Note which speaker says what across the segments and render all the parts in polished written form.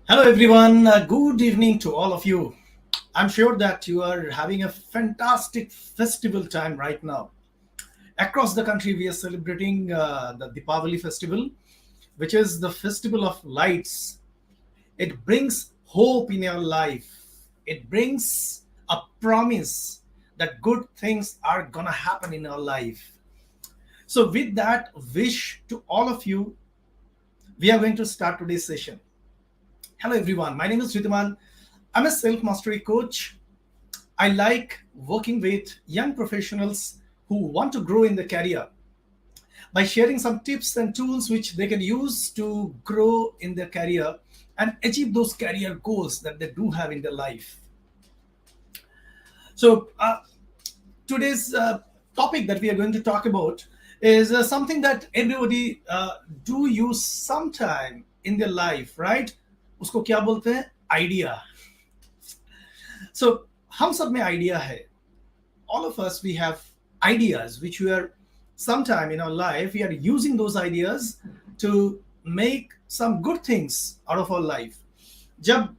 Speaker 1: Hello, everyone. Good evening to all of you. I'm sure that you are having a fantastic festival time right now. Across the country, we are celebrating the Deepavali festival, which is the festival of lights. It brings hope in your life, it brings a promise that good things are gonna happen in your life. So, with that wish to all of you, we are going to start today's session. Hello, everyone. My name is Ritaman. I'm a self mastery coach. I like working with young professionals who want to grow in their career by sharing some tips and tools which they can use to grow in their career and achieve those career goals that they do have in their life. So, today's topic that we are going to talk about is something that everybody do use sometime in their life, right? उसको क्या बोलते हैं? Idea. So, हम सब में idea है. All of us, we have ideas which we are sometime in our life we are using those ideas to make some good things out of our life. जब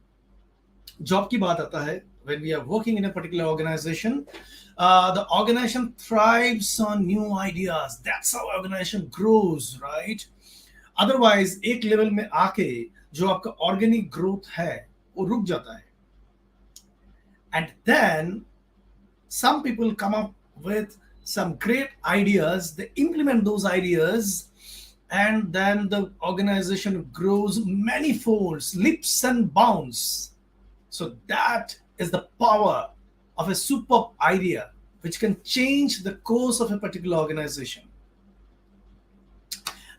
Speaker 1: job की बात आता है, when we are working in a particular organization, the organization thrives on new ideas. That's how organization grows, right? Otherwise एक level में आके जो आपका ऑर्गेनिक ग्रोथ है वो रुक जाता है. And then some people come up with some great ideas, they implement those ideas, and then the organization grows many folds, leaps and bounds. So that is the power of a superb idea which can change the course of a particular organization.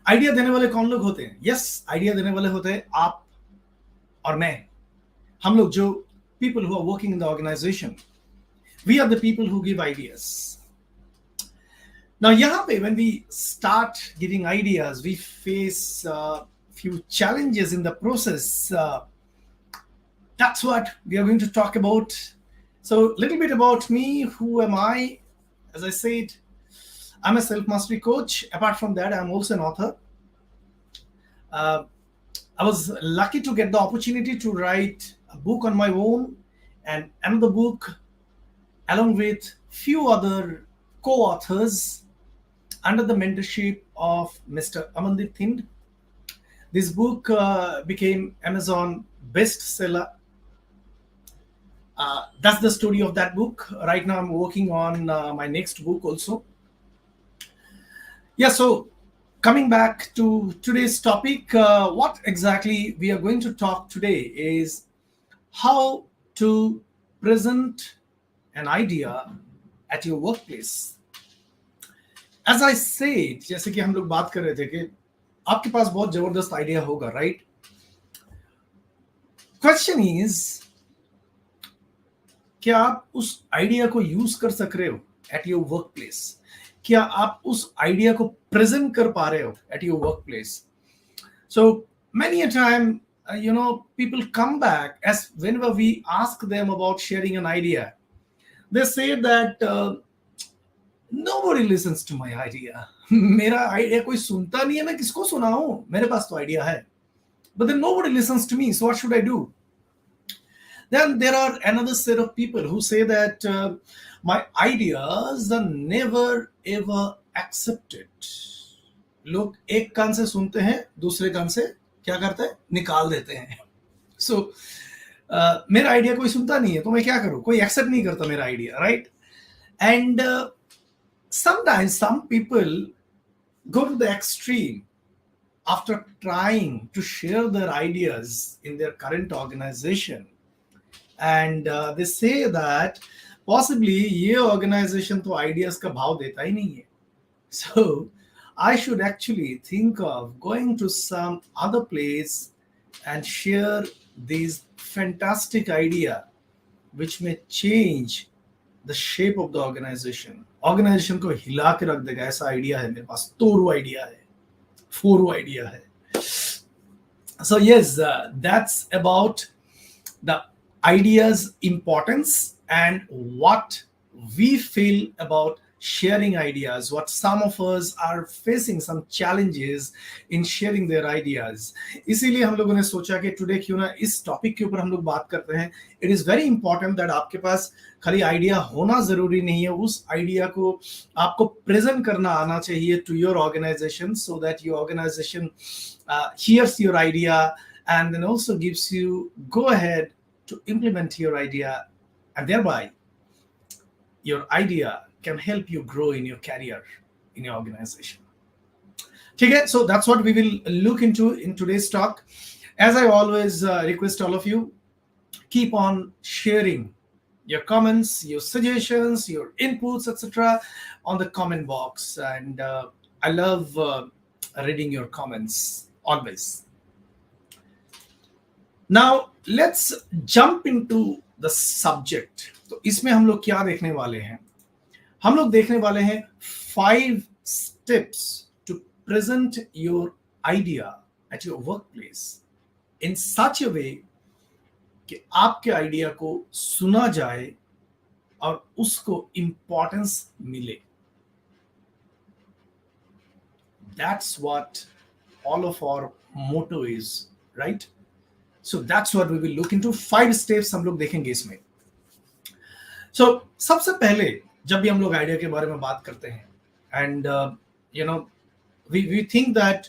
Speaker 1: Idea देने वाले कौन लोग होते हैं? Yes, idea देने वाले होते हैं आप और मैं. हम लोग जो people who are working in the organization, we are the people who give ideas. Now, यहाँ पे when we start giving ideas, we face a few challenges in the process. That's what we are going to talk about. So, a little bit about me. Who am I? As I said, I'm a self-mastery coach. Apart from that, I'm also an author. I was lucky to get the opportunity to write a book on my own and another book along with few other co-authors under the mentorship of Mr. Amandeep Thind. This book became Amazon bestseller. That's the story of that book. Right now, I'm working on my next book also. Yeah, so coming back to today's topic, what exactly we are going to talk today is how to present an idea at your workplace. As I said, जैसे कि हम लोग बात कर रहे थे कि आपके पास बहुत जबरदस्त आइडिया होगा, right? Question is, क्या आप उस आइडिया को यूज कर सक रहे हो at your workplace? क्या आप उस आइडिया को प्रेजेंट कर पा रहे हो at your workplace? So many a time, people come back as whenever we ask them about sharing an idea, they say that nobody listens to my idea. मेरा idea कोई सुनता नहीं है, मैं किसको सुनाऊं? मेरे पास तो आइडिया है. But then nobody listens to me, so what should I do? Then there are another set of people who say that my ideas are never ever accepted. लोग एक कान से सुनते हैं, दूसरे कान से क्या करते हैं? निकाल देते हैं. So मेरा आइडिया कोई सुनता नहीं है, तो मैं क्या करूं? कोई एक्सेप्ट नहीं करता मेरा idea, right? And sometimes some people go to the extreme after trying to share their ideas in their current organization, and they say that possibly ये organization तो ideas का भाव देता ही नहीं है. So I should actually think of going to some other place and share these fantastic idea which may change the shape of the organization. Organization को हिला के रख देगा, ऐसा आइडिया है मेरे पास. तोरू आइडिया है, फोरू आइडिया है. So yes, that's about the idea's importance and what we feel about sharing ideas, what some of us are facing some challenges in sharing their ideas. इसीलिए हम लोगों ने सोचा कि टुडे क्यों ना इस टॉपिक के ऊपर हम लोग बात करते हैं. It is very important that आपके पास खाली आइडिया होना जरूरी नहीं है, उस आइडिया को आपको प्रेजेंट करना आना चाहिए to your organization, so that your organization hears your idea and then also gives you go ahead to implement your idea, and thereby your idea can help you grow in your career in your organization. Okay, so that's what we will look into in today's talk. As I always request all of you, keep on sharing your comments, your suggestions, your inputs, etc. on the comment box, and I love reading your comments always. Now let's jump into the subject. तो इसमें हम लोग क्या देखने वाले हैं? हम लोग देखने वाले हैं 5 steps to present your idea at your workplace in such a way कि आपके आइडिया को सुना जाए और उसको इंपॉर्टेंस मिले. That's what all of our motto is, right? So that's what we will look into. 5 steps हम लोग देखेंगे इसमें. So सबसे पहले जब भी हम लोग आइडिया के बारे में बात करते हैं, एंड वी थिंक दैट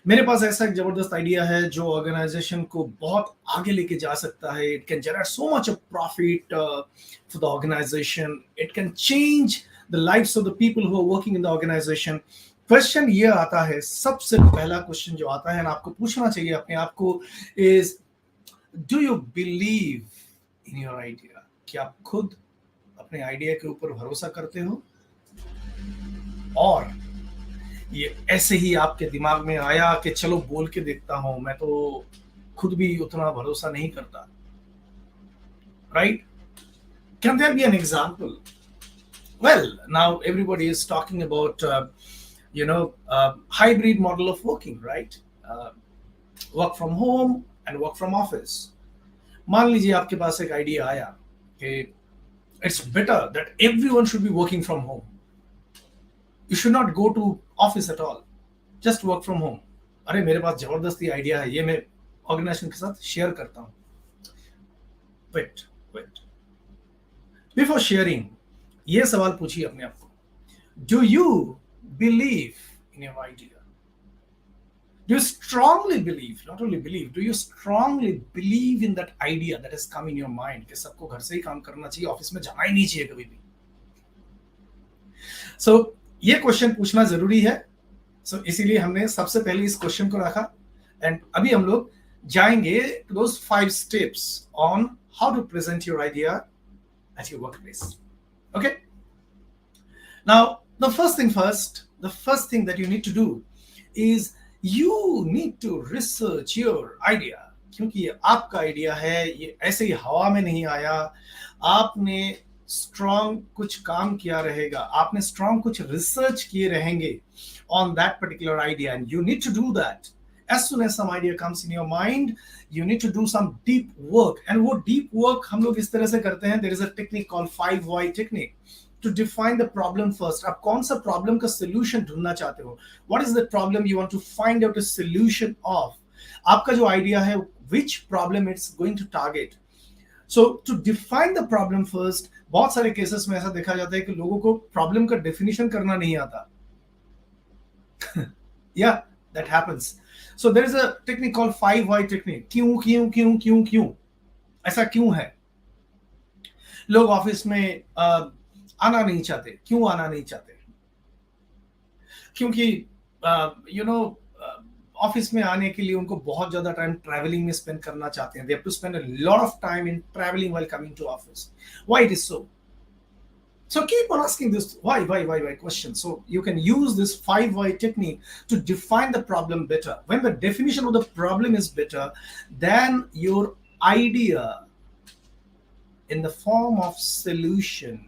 Speaker 1: मेरे पास ऐसा एक जबरदस्त आइडिया है जो ऑर्गेनाइजेशन को बहुत आगे लेके जा सकता है. It can generate so much of profit for the organization. It can change the lives of the people who are working in the organization. Question ये आता है, सबसे पहला क्वेश्चन जो आता है, आपको पूछना चाहिए अपने आप को, is do you believe in your idea? क्या आप खुद अपने आइडिया के ऊपर भरोसा करते हो, और ये ऐसे ही आपके दिमाग में आया कि चलो बोल के देखता हूं, मैं तो खुद भी उतना भरोसा नहीं करता, right? Can there be an example? Well, now everybody is talking about hybrid model of working, right? Work from home and work from office. मान लीजिए आपके पास एक आइडिया आया कि it's better that everyone should be working from home. You should not go to office at all. Just work from home. अरे मेरे पास जबरदस्ती idea है, ये मैं ऑर्गेनाइजेशन के साथ शेयर करता हूँ. Wait. Before sharing, ये सवाल पूछिए अपने आप को. Do you believe in your idea? Do you strongly believe, not only believe, do you strongly believe in that idea that has come in your mind कि सबको घर से ही काम करना चाहिए, ऑफिस में जाना ही नहीं चाहिए कभी भी? So ये क्वेश्चन पूछना जरूरी है. So इसीलिए हमने सबसे पहले इस क्वेश्चन को रखा, एंड अभी हम लोग जाएंगे to those 5 steps on how to present your idea at your workplace. Okay? Now, the first thing that you need to do is you need to research your idea. क्योंकि ये आपका idea है, ये ऐसे ही हवा में नहीं आया. आपने स्ट्रॉन्ग कुछ काम किया रहेगा, आपने स्ट्रॉन्ग कुछ रिसर्च किए रहेंगे on that particular idea, and you need to do that. As soon as some idea comes in your mind, you need to do some deep work. And वो deep work हम लोग इस तरह से करते हैं. There is a technique called 5 why technique to define the problem first. आप कौन सा प्रॉब्लम का सोल्यूशन ढूंढना चाहते हो? What is the problem you want to find out a solution of? आपका जो आइडिया है, which problem it's going to target. So to define the problem first, बहुत सारे केसेस में ऐसा देखा जाता है कि लोगों को प्रॉब्लम का डेफिनेशन करना नहीं आता. Yeah, that happens. So there is a technique called 5 why technique. क्यों ऐसा क्यों है? लोग ऑफिस में आना नहीं चाहते. क्यों आना नहीं चाहते? क्योंकि ऑफिस में आने के लिए उनको बहुत ज्यादा टाइम ट्रैवलिंग में स्पेंड करना चाहते हैं. They have to spend a lot of time in traveling while coming to office. Why it is so? So keep on asking this why question. So you can use this 5 why technique to define the problem better. When the definition of the problem is better, then your idea in the form of solution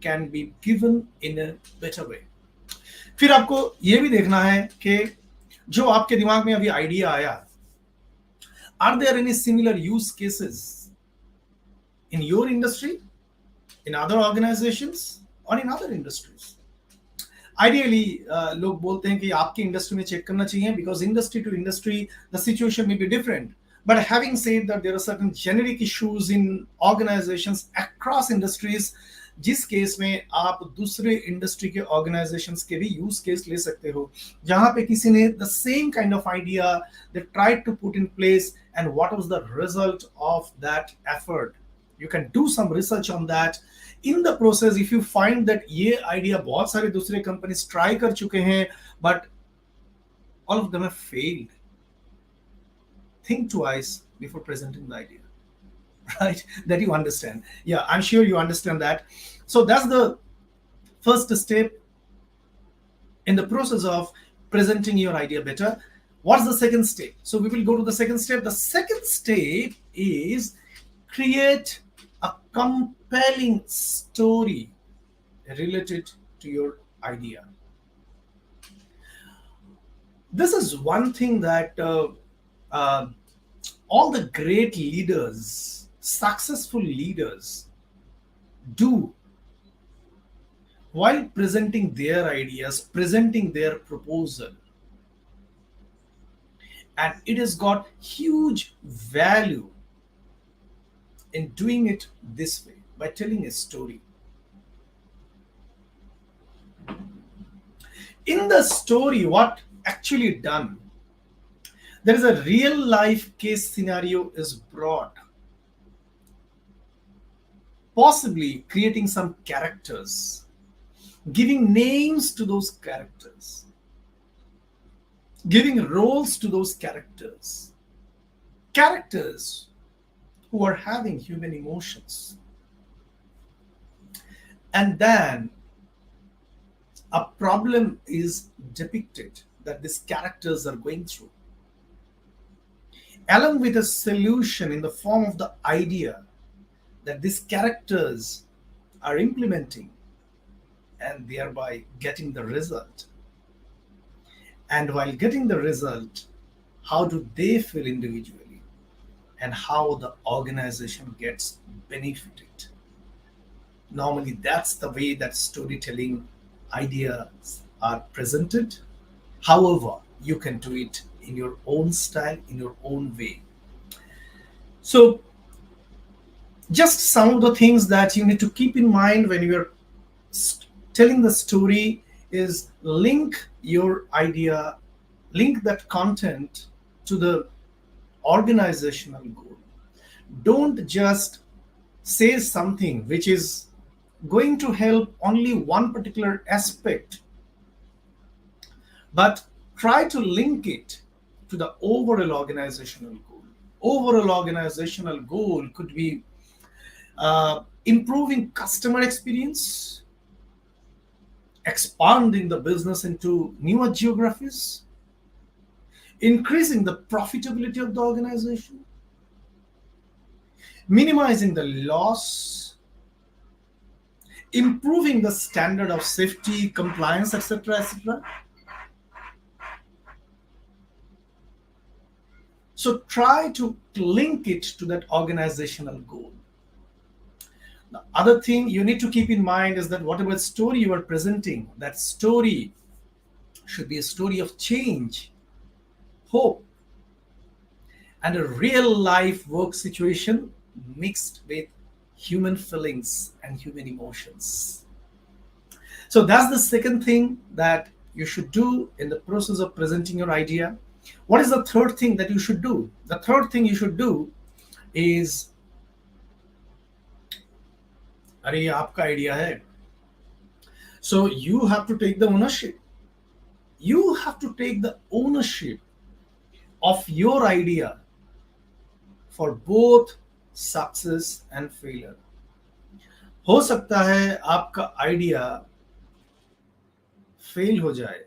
Speaker 1: can be given in a better way. फिर आपको ये भी देखना है कि जो आपके दिमाग में अभी आइडिया आया, are there any similar use cases in your industry, in other organizations, or in other industries. Ideally, लोग बोलते हैं कि आपकी इंडस्ट्री में चेक करना चाहिए because industry to industry the situation may be different. But having said that, there are certain generic issues in organizations across industries, जिस case में आप दूसरे इंडस्ट्री के ऑर्गेनाइजेशंस के भी यूज केस ले सकते हो, जहां पे किसी ने the same kind of idea they tried to put in place and what was the result of that effort. You can do some research on that. In the process, if you find that ये idea बहुत सारे दूसरे companies try कर चुके हैं, but all of them have failed, think twice before presenting the idea, right? That you understand. Yeah, I'm sure you understand that. So that's the first step in the process of presenting your idea better. What's the second step? So we will go to the second step. The second step is create a compelling story related to your idea. This is one thing that all the great leaders, successful leaders, do while presenting their ideas, presenting their proposal. And it has got huge value in doing it this way, by telling a story. In the story, what actually done, there is a real life case scenario is brought, possibly creating some characters, giving names to those characters, giving roles to those characters who are having human emotions. And then a problem is depicted that these characters are going through, along with a solution in the form of the idea that these characters are implementing and thereby getting the result. And while getting the result, how do they feel individually? And how the organization gets benefited. Normally, that's the way that storytelling ideas are presented. However, you can do it in your own style, in your own way. So, just some of the things that you need to keep in mind when you're telling the story is link your idea, link that content to the organizational goal. Don't just say something which is going to help only one particular aspect, but try to link it to the overall organizational goal. Overall organizational goal could be improving customer experience, expanding the business into newer geographies, increasing the profitability of the organization, minimizing the loss, improving the standard of safety, compliance, etc., etc. So try to link it to that organizational goal. The other thing you need to keep in mind is that whatever story you are presenting, that story should be a story of change, hope, and a real life work situation mixed with human feelings and human emotions. So that's the second thing that you should do in the process of presenting your idea. What is the third thing that you should do? The third thing you should do is, अरे ये आपका idea है. So you have to take the ownership. You have to take the ownership of your idea for both success and failure. हो सकता है आपका idea fail हो जाए,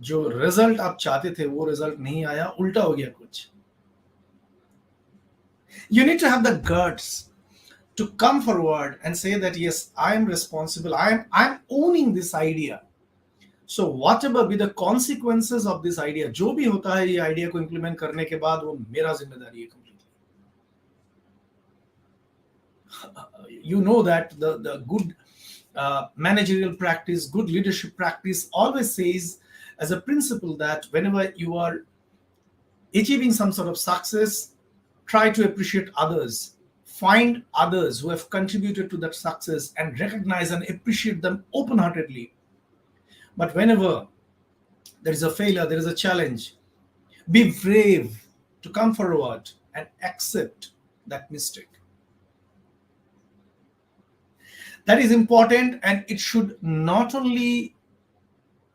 Speaker 1: जो रिजल्ट आप चाहते थे वो रिजल्ट नहीं आया, उल्टा हो गया कुछ. You need to have the guts to come forward and say that yes, I am responsible, I'm owning this idea. So whatever be the consequences of this idea, जो भी होता है ये आइडिया को इंप्लीमेंट करने के बाद, वो मेरा जिम्मेदारी है completely. You know that the good managerial practice, good leadership practice always says as a principle that whenever you are achieving some sort of success, try to appreciate others. Find others who have contributed to that success and recognize and appreciate them open heartedly. But whenever there is a failure, there is a challenge, be brave to come forward and accept that mistake. That is important, and it should not only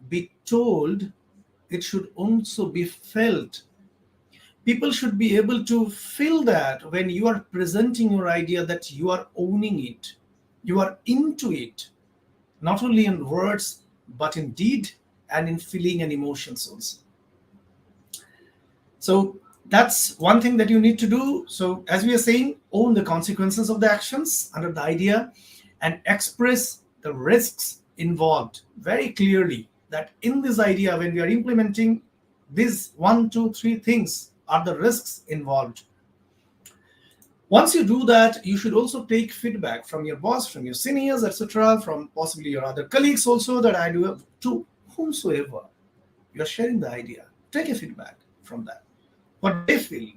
Speaker 1: be told, it should also be felt. People should be able to feel that when you are presenting your idea, that you are owning it, you are into it, not only in words but in deed and in feeling and emotions also. So that's one thing that you need to do. So as we are saying, own the consequences of the actions under the idea and express the risks involved very clearly, that in this idea, when we are implementing these 1, 2, 3 things are the risks involved. Once you do that, you should also take feedback from your boss, from your seniors, etc., from possibly your other colleagues also, that I do, to whomsoever you are sharing the idea. Take a feedback from that. What they feel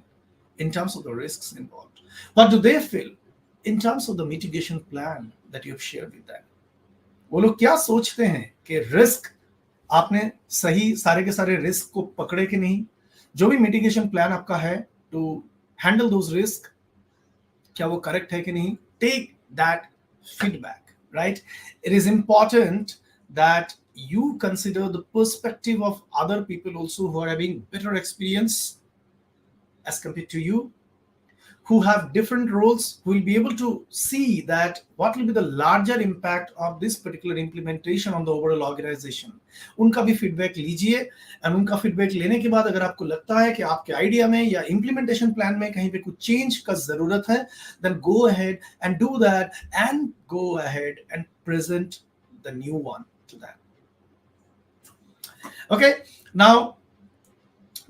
Speaker 1: in terms of the risks involved. What do they feel in terms of the mitigation plan that you have shared with them? वो लोग क्या सोचते हैं कि risk आपने सही सारे के सारे रिस्क को पकड़े कि नहीं, जो भी मिटिगेशन प्लान आपका है टू हैंडल दोज रिस्क, क्या वो करेक्ट है कि नहीं. Take that feedback, right. It is important that you consider the perspective of other people also who are having better experience as compared to you, who have different roles, who will be able to see that what will be the larger impact of this particular implementation on the overall organization. उनका भी feedback लीजिए, और उनका feedback लेने के बाद अगर आपको लगता है कि आपके आइडिया में या इम्प्लीमेंटेशन प्लान में कहीं पे कुछ चेंज का जरूरत है, then go ahead and do that, and go ahead and present the new one to them. Okay, now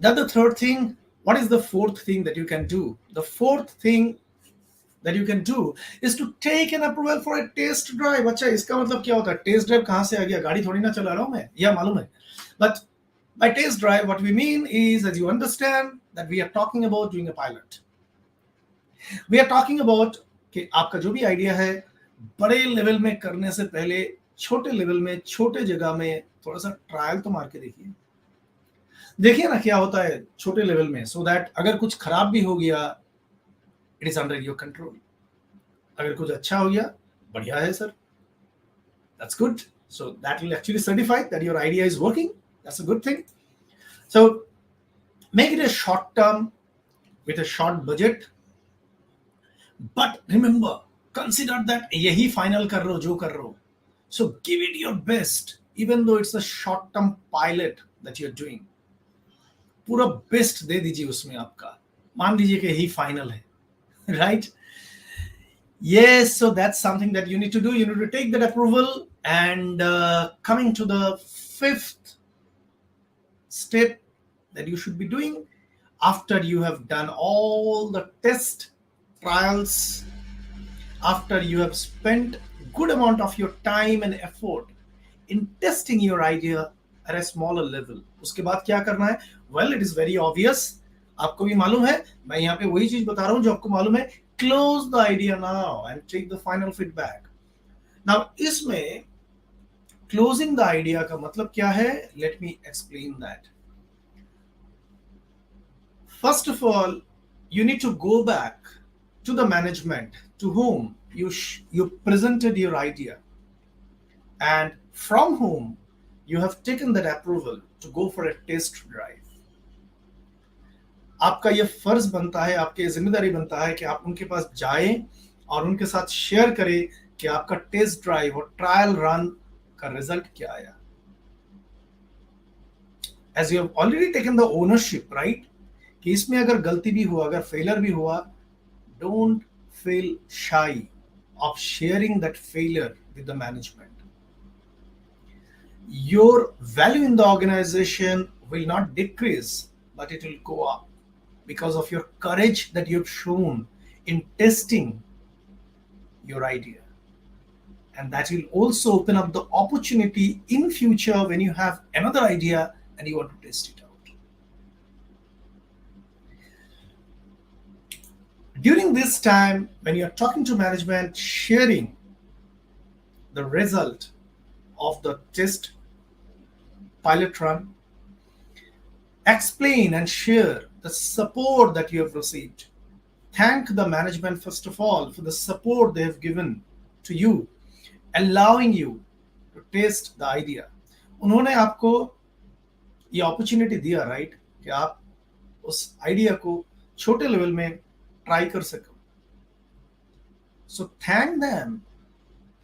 Speaker 1: that's the third thing. What is the fourth thing that you can do? The fourth thing that you can do is to take an approval for a test drive. अच्छा, इसका मतलब क्या होता है? Test drive कहाँ से आ गया? गाड़ी थोड़ी ना चला रहा हूँ मैं, यह मालूम है. But by test drive, what we mean is, as you understand, that we are talking about doing a pilot. We are talking about कि आपका जो भी आइडिया है, बड़े लेवल में करने से पहले छोटे लेवल में, छोटे जगह में थोड़ा सा ट्रायल तो मार के देखिए ना क्या होता है छोटे लेवल में, सो दैट अगर कुछ खराब भी हो गया, it is under your control. अगर कुछ अच्छा हो गया, बढ़िया है sir, that's good. So that will actually certify that your idea is working. That's a good thing. So make it a short term with a short budget, but remember, consider that यही final कर रहे हो जो कर रहे हो. So give it your best, even though it's a short term pilot that you are doing. पूरा best दे दीजिए उसमें आपका, मान लीजिए कि यही फाइनल है, right. Yes, so that's something that you need to do. You need to take that approval. And coming to the fifth step that you should be doing after you have done all the test trials, after you have spent good amount of your time and effort in testing your idea at a smaller level, उसके बाद क्या करना है? Well, it is very obvious. आपको भी मालूम है, मैं यहाँ पे वही चीज बता रहा हूँ जो आपको मालूम है. Close the idea now and take the final feedback. Now, इसमें closing the idea का मतलब क्या है? Let me explain that. First of all, you need to go back to the management to whom you presented your idea, and from whom you have taken that approval to go for a test drive. आपका ये फर्ज बनता है, आपकी जिम्मेदारी बनता है कि आप उनके पास जाएं और उनके साथ शेयर करें कि आपका टेस्ट ड्राइव और ट्रायल रन का रिजल्ट क्या आया. As you have already taken the ownership, right? कि इसमें अगर गलती भी हुआ, अगर फेलियर भी हुआ, don't feel shy of sharing that failure with the management. Your value in the organization will not decrease, but it will go up because of your courage that you have shown in testing your idea and that will also open up the opportunity in future when you have another idea and you want to test it out. During this time, when you're talking to management, sharing the result of the test pilot run, explain and share the support that you have received. Thank the management first of all for the support they have given to you, allowing you to test the idea. उन्होंने आपको ये opportunity दिया, right, कि आप उस idea को छोटे level में ट्राई कर सको. So thank them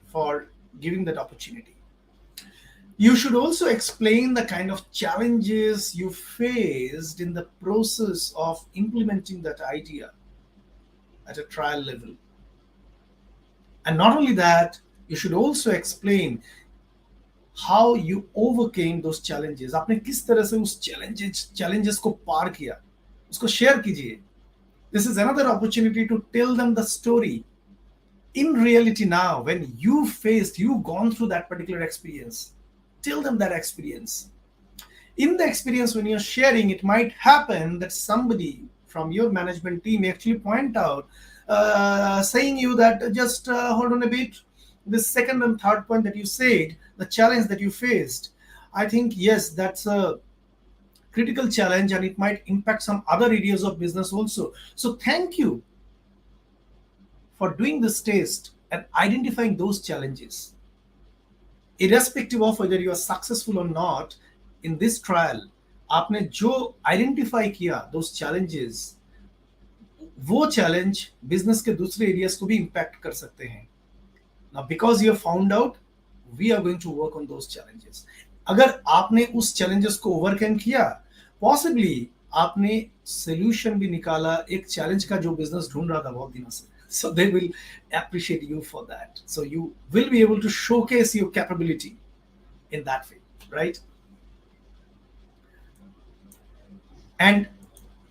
Speaker 1: for giving that opportunity. You should also explain the kind of challenges you faced in the process of implementing that idea at a trial level. And not only that, you should also explain how you overcame those challenges. आपने किस तरह से उस challenges को पार किया, उसको share कीजिए. This is another opportunity to tell them the story. In reality now, when you've gone through that particular experience, tell them that experience. In the experience, when you're sharing, it might happen that somebody from your management team actually point out, saying you that just hold on a bit, this second and third point that you said, the challenge that you faced, I think, yes, that's a critical challenge and it might impact some other areas of business also. So thank you for doing this test and identifying those challenges. Irrespective of whether you are successful or not in this trial, आपने जो identify किया those challenges, वो challenge business के दूसरे areas को भी impact कर सकते हैं. Now because you have found out, we are going to work on those challenges. अगर आपने उस challenges को overcome किया, possibly आपने solution भी निकाला एक challenge का जो business ढूंढ रहा था बहुत दिनों से. So they will appreciate you for that. So you will be able to showcase your capability in that way, right? And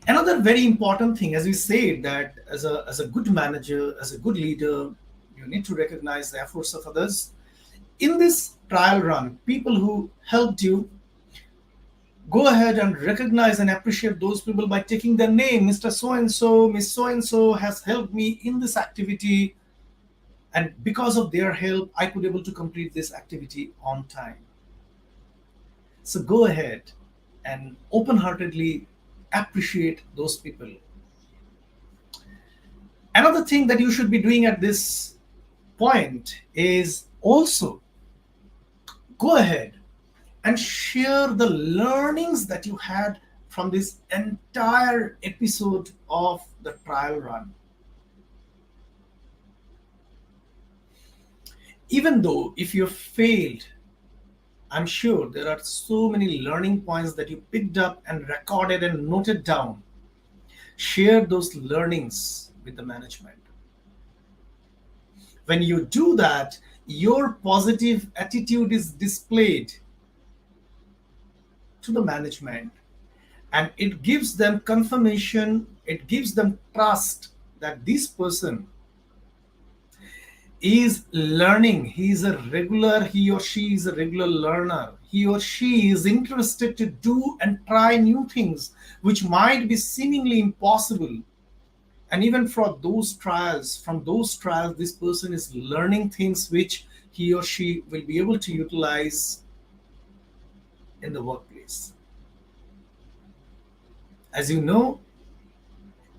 Speaker 1: another very important thing, as we said, that as a good manager, as a good leader, you need to recognize the efforts of others. In this trial run, people who helped you, go ahead and recognize and appreciate those people by taking their name. Mr. So-and-so, Miss So-and-so has helped me in this activity. And because of their help, I could able to complete this activity on time. So go ahead and open-heartedly appreciate those people. Another thing that you should be doing at this point is also go ahead and share the learnings that you had from this entire episode of the trial run. Even though if you failed, I'm sure there are so many learning points that you picked up and recorded and noted down. Share those learnings with the management. When you do that, your positive attitude is displayed to the management, and it gives them confirmation, it gives them trust that this person is learning. He or she is a regular learner. He or she is interested to do and try new things which might be seemingly impossible. And even from those trials, this person is learning things which he or she will be able to utilize in the workplace. As you know,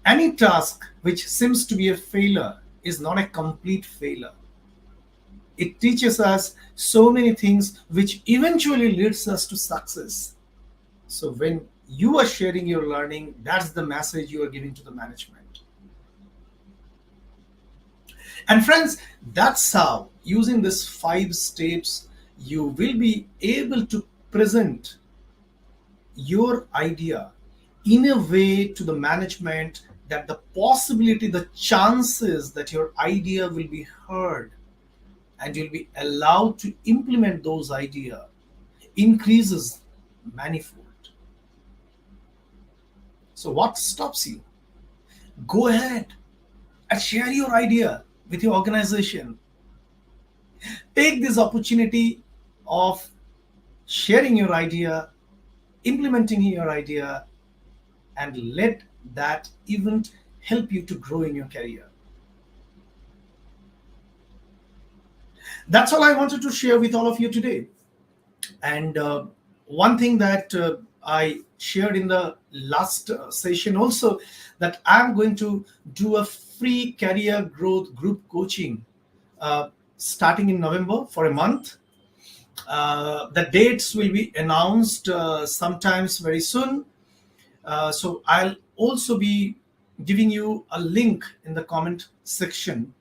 Speaker 1: any task which seems to be a failure is not a complete failure. It teaches us so many things which eventually leads us to success. So when you are sharing your learning, that's the message you are giving to the management. And friends, that's how, using these 5 steps, you will be able to present your idea in a way to the management that the possibility, the chances that your idea will be heard and you'll be allowed to implement those ideas increases manifold. So what stops you? Go ahead and share your idea with your organization. Take this opportunity of sharing your idea, implementing your idea, and let that event help you to grow in your career. That's all I wanted to share with all of you today. And one thing that I shared in the last session also, that I'm going to do a free career growth group coaching starting in November for a month. The dates will be announced sometimes very soon. So I'll also be giving you a link in the comment section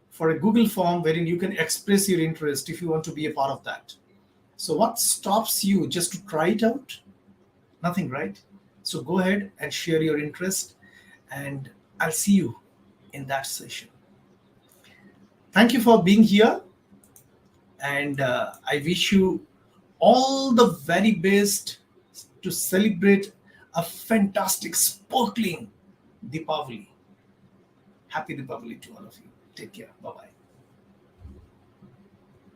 Speaker 1: for a Google form wherein you can express your interest if you want to be a part of that. So what stops you just to try it out? Nothing, right? So go ahead and share your interest, and I'll see you in that session. Thank you for being here, and I wish you all the very best to celebrate a fantastic, sparkling Deepavali. Happy Deepavali to all of you. Take care. Bye bye.